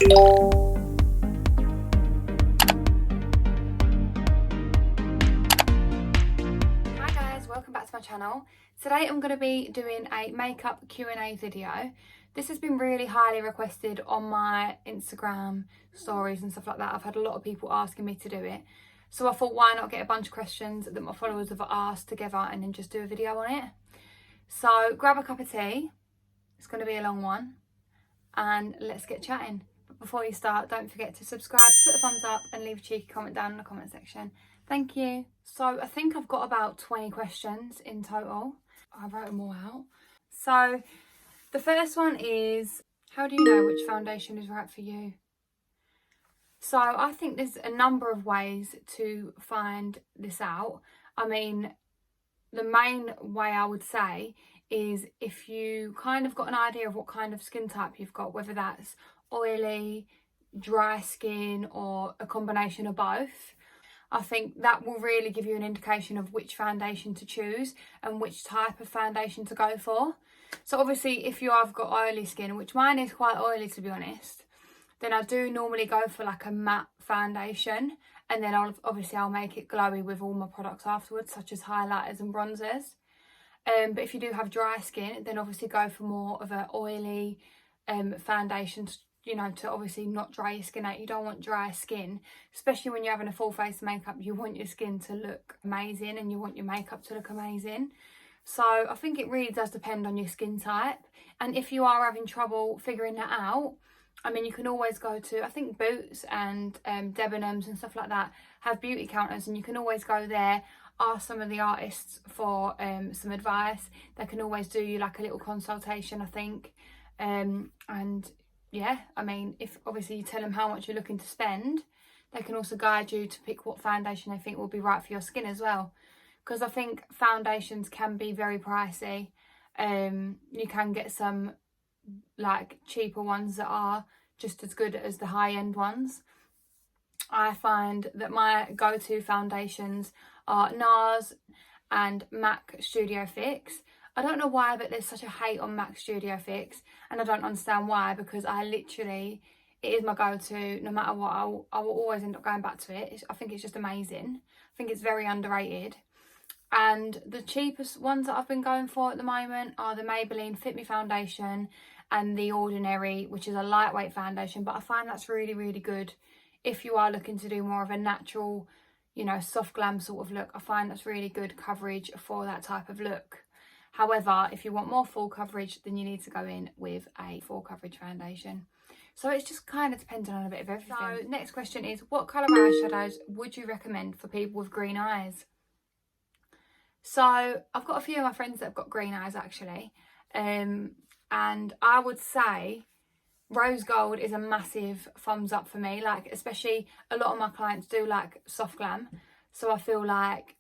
Hi guys, welcome back to my channel. Today I'm going to be doing a makeup Q&A video. This has been really highly requested on my Instagram stories and stuff like that. I've had a lot of people asking me to do it. So I thought, why not get a bunch of questions that my followers have asked together and then just do a video on it. So grab a cup of tea. It's going to be a long one. And let's get chatting. But before you start, don't forget to subscribe, put a thumbs up and leave a cheeky comment down in the comment section. Thank you. So I think I've got about 20 questions in total. I wrote them all out. So the first one is, how do you know which foundation is right for you? So I think there's a number of ways to find this out. I mean, the main way I would say is if you kind of got an idea of what kind of skin type you've got, whether that's oily, dry skin or a combination of both, I think that will really give you an indication of which foundation to choose and which type of foundation to go for. So obviously if you have got oily skin, which mine is quite oily to be honest, then I do normally go for like a matte foundation, and then I'll make it glowy with all my products afterwards, such as highlighters and bronzers. But if you do have dry skin, then obviously go for more of an oily foundation, you know, to obviously not dry your skin out. You don't want dry skin, especially when you're having a full face of makeup. You want your skin to look amazing and you want your makeup to look amazing. So I think it really does depend on your skin type. And if you are having trouble figuring that out, I mean, you can always go to, I think Boots and Debenhams and stuff like that have beauty counters, and you can always go there, ask some of the artists for some advice. They can always do you like a little consultation, I think. And yeah, I mean, if obviously you tell them how much you're looking to spend, they can also guide you to pick what foundation they think will be right for your skin as well. Because I think foundations can be very pricey. You can get some like cheaper ones that are just as good as the high-end ones. I find that my go-to foundations are NARS and MAC Studio Fix. I don't know why, but there's such a hate on MAC Studio Fix, and I don't understand why, because it is my go-to. No matter what, I will always end up going back to it. I think it's just amazing. I think it's very underrated. And the cheapest ones that I've been going for at the moment are the Maybelline Fit Me foundation and the Ordinary, which is a lightweight foundation. But I find that's really, really good if you are looking to do more of a natural, you know, soft glam sort of look. I find that's really good coverage for that type of look. However, if you want more full coverage, then you need to go in with a full coverage foundation. So it's just kind of depending on a bit of everything. So next question is, what colour eyeshadows would you recommend for people with green eyes? So I've got a few of my friends that have got green eyes actually, and I would say rose gold is a massive thumbs up for me. Like, especially a lot of my clients do like soft glam, so I feel like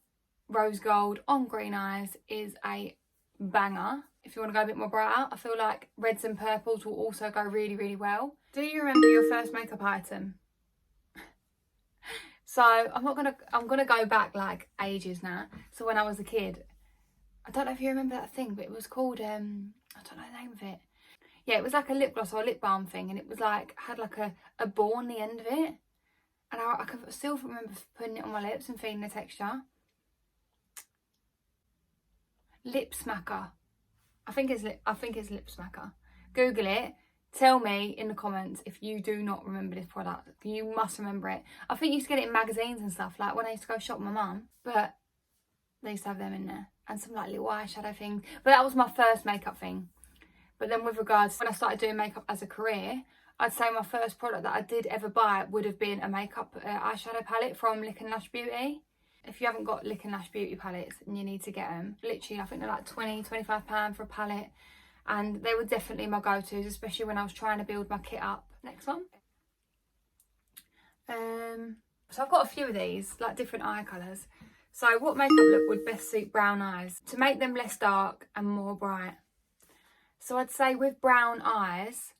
rose gold on green eyes is a banger. If you want to go a bit more brighter, I feel like reds and purples will also go really, really well. Do you remember your first makeup item? So I'm gonna go back like ages now. So when I was a kid, I don't know if you remember that thing, but it was called I don't know the name of it. Yeah, it was like a lip gloss or a lip balm thing, and it was like had like a ball on the end of it, and I can still remember putting it on my lips and feeling the texture. Lip Smacker. I think it's Lip Smacker. Google it. Tell me in the comments if you do not remember this product. You must remember it. I think you used to get it in magazines and stuff, like when I used to go shop with my mum. But they used to have them in there. And some like little eyeshadow things. But that was my first makeup thing. But then with regards, when I started doing makeup as a career, I'd say my first product that I did ever buy would have been a makeup eyeshadow palette from Lick and Lush Beauty. If you haven't got Lick and Lush Beauty palettes, then you need to get them. Literally, I think they're like £20–25 for a palette. And they were definitely my go-tos, especially when I was trying to build my kit up. Next one. So I've got a few of these, like different eye colours. So what makeup look would best suit brown eyes? To make them less dark and more bright. So I'd say with brown eyes,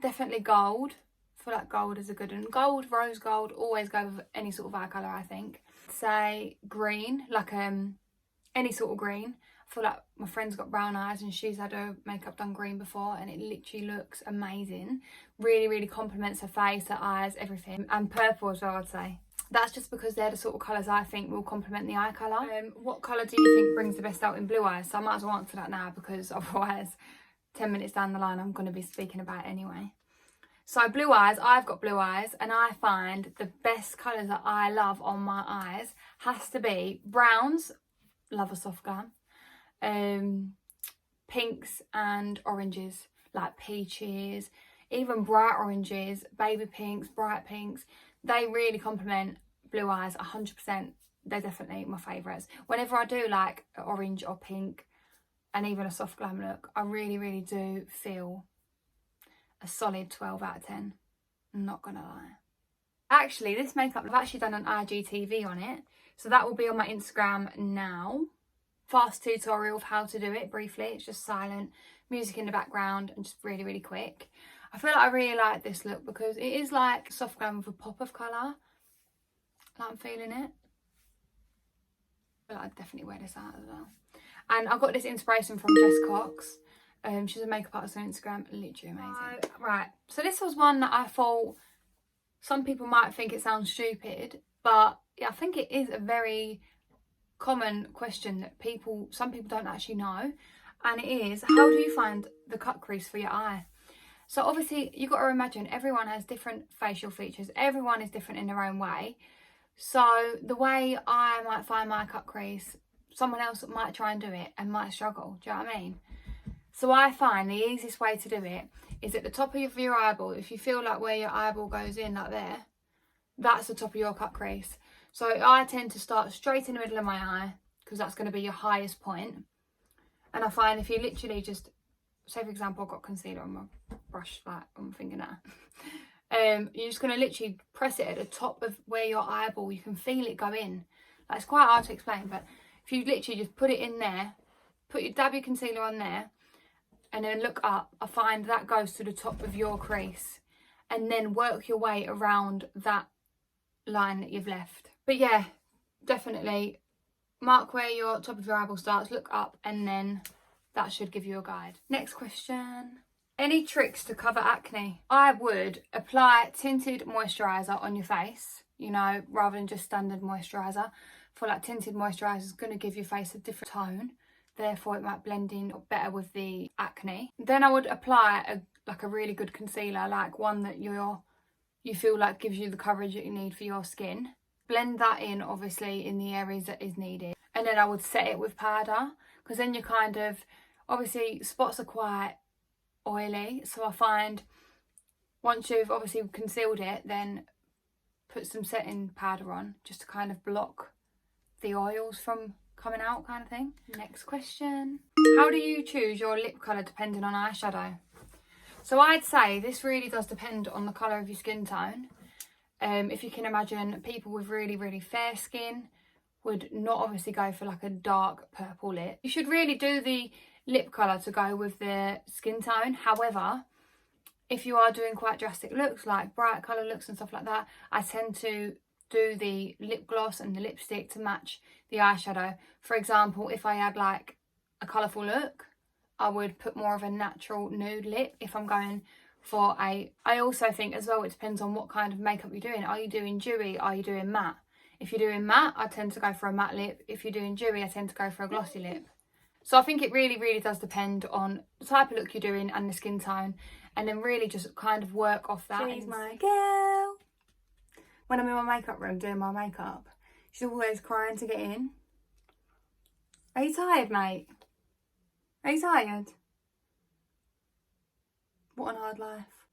definitely gold. I feel like gold is a good one. Gold, rose gold, always go with any sort of eye colour, I think. Say green, like any sort of green. I feel like my friend's got brown eyes and she's had her makeup done green before, and it literally looks amazing. Really, really complements her face, her eyes, everything. And purple as well, I'd say. That's just because they're the sort of colours I think will complement the eye colour. What colour do you think brings the best out in blue eyes? So I might as well answer that now, because otherwise 10 minutes down the line I'm going to be speaking about it anyway. So blue eyes, I've got blue eyes, and I find the best colours that I love on my eyes has to be browns, love a soft glam, pinks and oranges, like peaches, even bright oranges, baby pinks, bright pinks. They really complement blue eyes 100%. They're definitely my favourites. Whenever I do like orange or pink and even a soft glam look, I really, really do feel a solid 12 out of 10. I'm not gonna lie. Actually, this makeup, I've actually done an IGTV on it, so that will be on my Instagram now. Fast tutorial of how to do it briefly. It's just silent, music in the background, and just really, really quick. I feel like I really like this look because it is like soft glam with a pop of colour. Like I'm feeling it. I feel like I'd definitely wear this out as well. And I got this inspiration from Jess Cox. She's a makeup artist on Instagram, literally amazing. Right, so this was one that I thought some people might think it sounds stupid, but yeah, I think it is a very common question that some people don't actually know, and it is, how do you find the cut crease for your eye? So obviously you've got to imagine everyone has different facial features, everyone is different in their own way. So the way I might find my cut crease, someone else might try and do it and might struggle. Do you know what I mean? So I find the easiest way to do it is at the top of your eyeball. If you feel like where your eyeball goes in, like there, that's the top of your cut crease. So I tend to start straight in the middle of my eye, because that's going to be your highest point. And I find if you literally just, say for example, I've got concealer on my brush, like on my finger now. You're just going to literally press it at the top of where your eyeball, you can feel it go in. Like, it's quite hard to explain, but if you literally just put it in there, dab your concealer on there, and then look up, I find that goes to the top of your crease, and then work your way around that line that you've left. But yeah, definitely mark where your top of your eyeball starts, look up, and then that should give you a guide. Next question. Any tricks to cover acne? I would apply tinted moisturiser on your face, you know, rather than just standard moisturiser. For like tinted moisturiser is going to give your face a different tone, therefore it might blend in better with the acne. Then I would apply a really good concealer, like one that you feel like gives you the coverage that you need for your skin. Blend that in, obviously, in the areas that is needed. And then I would set it with powder, because then you kind of, obviously spots are quite oily, so I find once you've obviously concealed it, then put some setting powder on just to kind of block the oils from coming out, kind of thing. Next question. How do you choose your lip colour depending on eyeshadow? So I'd say this really does depend on the colour of your skin tone. If you can imagine, people with really, really fair skin would not obviously go for like a dark purple lip. You should really do the lip colour to go with their skin tone. However, if you are doing quite drastic looks, like bright colour looks and stuff like that, I tend to do the lip gloss and the lipstick to match the eyeshadow. For example, if I had like a colourful look, I would put more of a natural nude lip. If I'm going for I also think as well, it depends on what kind of makeup you're doing. Are you doing dewy? Are you doing matte? If you're doing matte, I tend to go for a matte lip. If you're doing dewy, I tend to go for a glossy lip. So I think it really, really does depend on the type of look you're doing and the skin tone, and then really just kind of work off that. She's my girl. When I'm in my makeup room doing my makeup, she's always crying to get in. Are you tired, mate? Are you tired? What an hard life.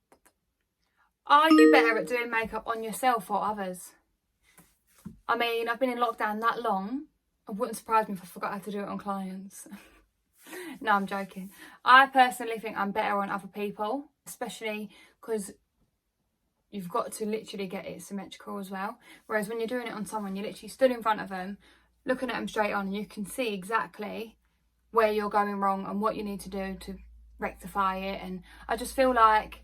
Are you better at doing makeup on yourself or others? I mean, I've been in lockdown that long. It wouldn't surprise me if I forgot how to do it on clients. No, I'm joking. I personally think I'm better on other people, especially because you've got to literally get it symmetrical as well. Whereas when you're doing it on someone, you're literally stood in front of them, looking at them straight on, and you can see exactly where you're going wrong and what you need to do to rectify it. And I just feel like,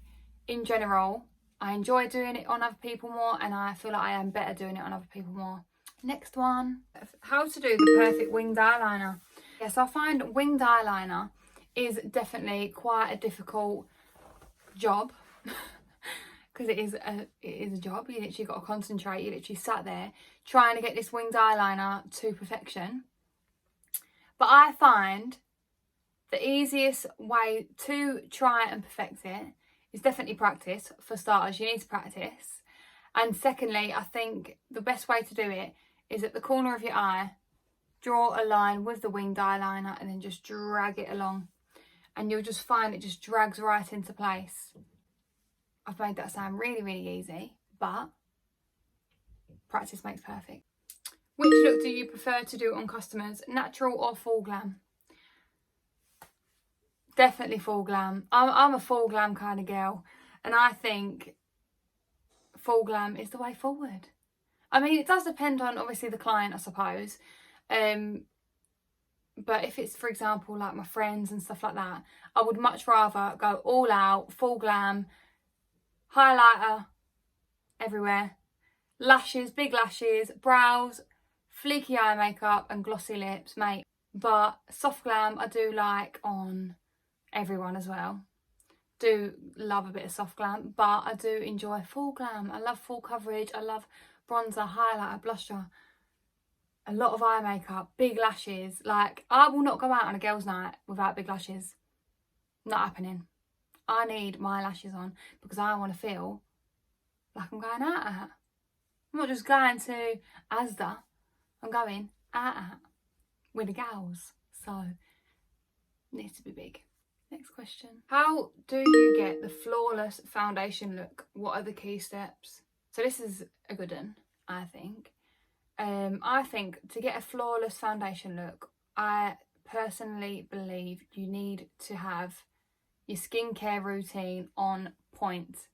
in general, I enjoy doing it on other people more, and I feel like I am better doing it on other people more. Next one. How to do the perfect winged eyeliner. Yeah, so I find winged eyeliner is definitely quite a difficult job because it is a job. You literally got to concentrate. You literally sat there trying to get this winged eyeliner to perfection. But I find the easiest way to try and perfect it is definitely practice. For starters, you need to practice. And secondly, I think the best way to do it is at the corner of your eye, draw a line with the winged eyeliner and then just drag it along. And you'll just find it just drags right into place. I've made that sound really, really easy, but practice makes perfect. Which look do you prefer to do on customers, natural or full glam? Definitely full glam. I'm a full glam kind of girl, and I think full glam is the way forward. I mean, it does depend on obviously the client, I suppose. But if it's, for example, like my friends and stuff like that, I would much rather go all out, full glam, highlighter everywhere, lashes, big lashes, brows, fleeky eye makeup and glossy lips, mate. But soft glam I do like on everyone as well. Do love a bit of soft glam, but I do enjoy full glam. I love full coverage. I love bronzer, highlighter, blusher, a lot of eye makeup, big lashes. Like, I will not go out on a girls' night without big lashes. Not happening. I need my lashes on because I want to feel like I'm going out at. I'm not just going to Asda. I'm going out at with the gals. So, it needs to be big. Next question. How do you get the flawless foundation look? What are the key steps? So this is a good one, I think. I think to get a flawless foundation look, I personally believe you need to have your skincare routine on point.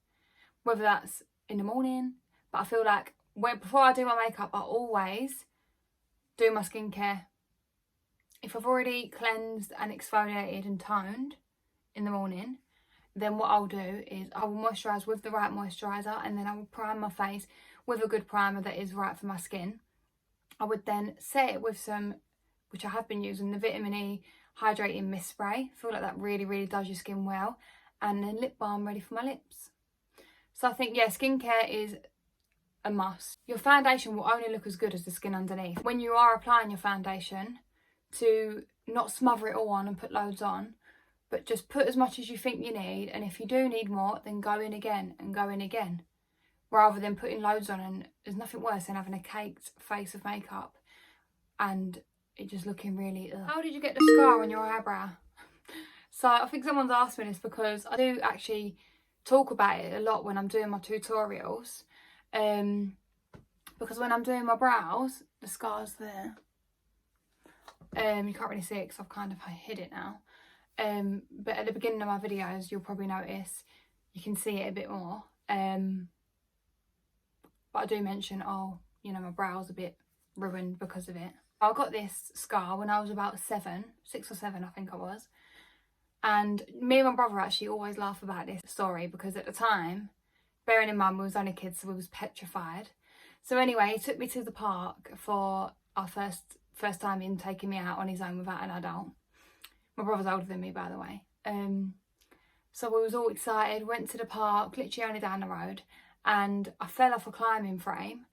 Whether that's in the morning, but I feel like before I do my makeup, I always do my skincare. If I've already cleansed and exfoliated and toned in the morning, then what I'll do is I will moisturise with the right moisturiser, and then I will prime my face with a good primer that is right for my skin. I would then set it with some, which I have been using, the Vitamin E Hydrating Mist Spray. I feel like that really, really does your skin well. And then lip balm ready for my lips. So I think, yeah, skincare is a must. Your foundation will only look as good as the skin underneath. When you are applying your foundation, to not smother it all on and put loads on, but just put as much as you think you need, and if you do need more, then go in again and go in again, rather than putting loads on. And there's nothing worse than having a caked face of makeup and it just looking really ugh. How did you get the scar on your eyebrow? So I think someone's asked me this because I do actually talk about it a lot when I'm doing my tutorials, because when I'm doing my brows, the scar's there. You can't really see it because I've kind of hid it now. But at the beginning of my videos, you'll probably notice you can see it a bit more. But I do mention, oh, you know, my brow's a bit ruined because of it. I got this scar when I was about 6 or 7, I think I was. And me and my brother actually always laugh about this story because at the time, bearing in mind we was only kids, so we was petrified. So anyway, he took me to the park for our first time in taking me out on his own without an adult. My brother's older than me, by the way. So we was all excited, went to the park, literally only down the road, and I fell off a climbing frame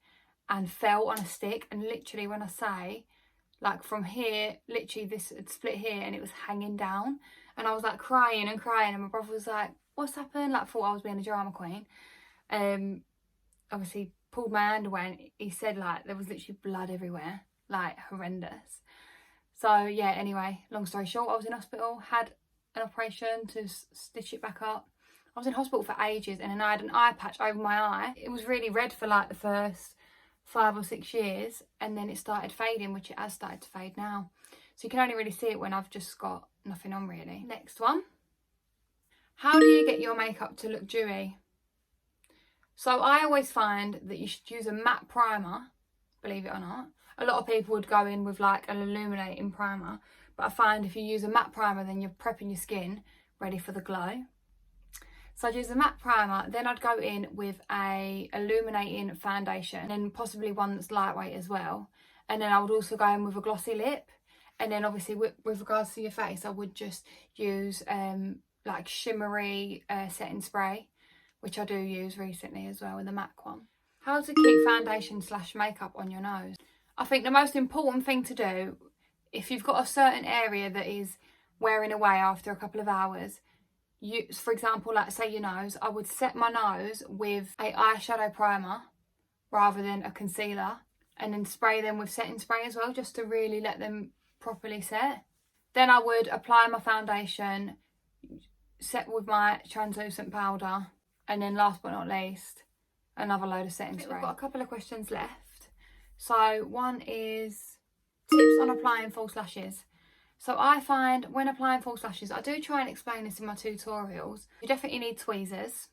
and fell on a stick, and literally when I say, like from here, literally this had split here and it was hanging down, and I was like crying and crying, and my brother was like, what's happened? Like, thought I was being a drama queen. Obviously pulled my hand away and he said like there was literally blood everywhere, like horrendous. So yeah, anyway, long story short, I was in hospital, had an operation to stitch it back up. I was in hospital for ages, and then I had an eye patch over my eye. It was really red for like the first 5 or 6 years, and then it started fading, which it has started to fade now. So you can only really see it when I've just got nothing on really. Next one. How do you get your makeup to look dewy? So I always find that you should use a matte primer, believe it or not. A lot of people would go in with like an illuminating primer, but I find if you use a matte primer, then you're prepping your skin ready for the glow. So I'd use a matte primer, then I'd go in with a illuminating foundation, and possibly one that's lightweight as well. And then I would also go in with a glossy lip, And then obviously with regards to your face, I would just use like shimmery setting spray, which I do use recently as well, with the MAC one. How to keep foundation / makeup on your nose. I think the most important thing to do, if you've got a certain area that is wearing away after a couple of hours, for example, like say your nose, I would set my nose with a eyeshadow primer rather than a concealer, and then spray them with setting spray as well, just to really let them properly set. Then I would apply my foundation, set with my translucent powder, and then last but not least, another load of setting spray. We've got a couple of questions left. So one is tips on applying false lashes. So I find when applying false lashes, I do try and explain this in my tutorials, you definitely need tweezers.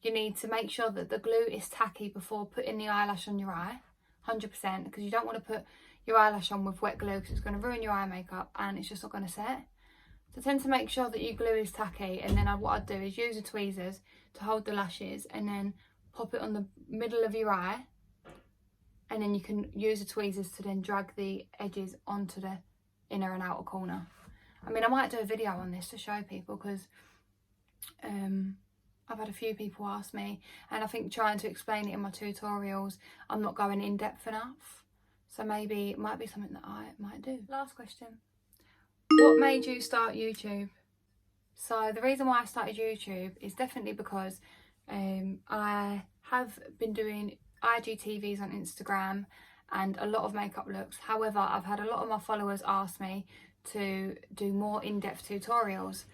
You need to make sure that the glue is tacky before putting the eyelash on your eye, 100%, because you don't want to put your eyelash on with wet glue because it's going to ruin your eye makeup and it's just not going to set. So tend to make sure that your glue is tacky, and then what I'd do is use the tweezers to hold the lashes and then pop it on the middle of your eye, and then you can use the tweezers to then drag the edges onto the inner and outer corner. I mean, I might do a video on this to show people, because I've had a few people ask me, and I think trying to explain it in my tutorials, I'm not going in depth enough. So maybe it might be something that I might do. Last question. What made you start YouTube? So the reason why I started YouTube is definitely because I have been doing IGTVs on Instagram and a lot of makeup looks. However, I've had a lot of my followers ask me to do more in-depth tutorials.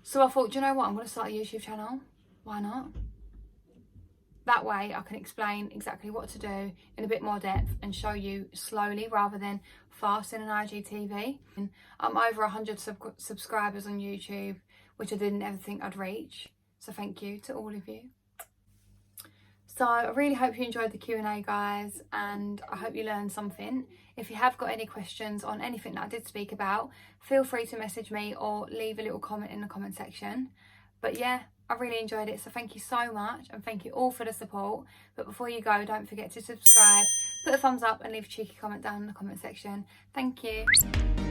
So I thought, do you know what? I'm going to start a YouTube channel. Why not? That way I can explain exactly what to do in a bit more depth and show you slowly rather than fast in an IGTV. I'm over 100 subscribers on YouTube, which I didn't ever think I'd reach. So thank you to all of you. So I really hope you enjoyed the Q&A, guys, and I hope you learned something. If you have got any questions on anything that I did speak about, feel free to message me or leave a little comment in the comment section. But yeah, I really enjoyed it, so thank you so much, and thank you all for the support. But before you go, don't forget to subscribe, put a thumbs up and leave a cheeky comment down in the comment section. Thank you.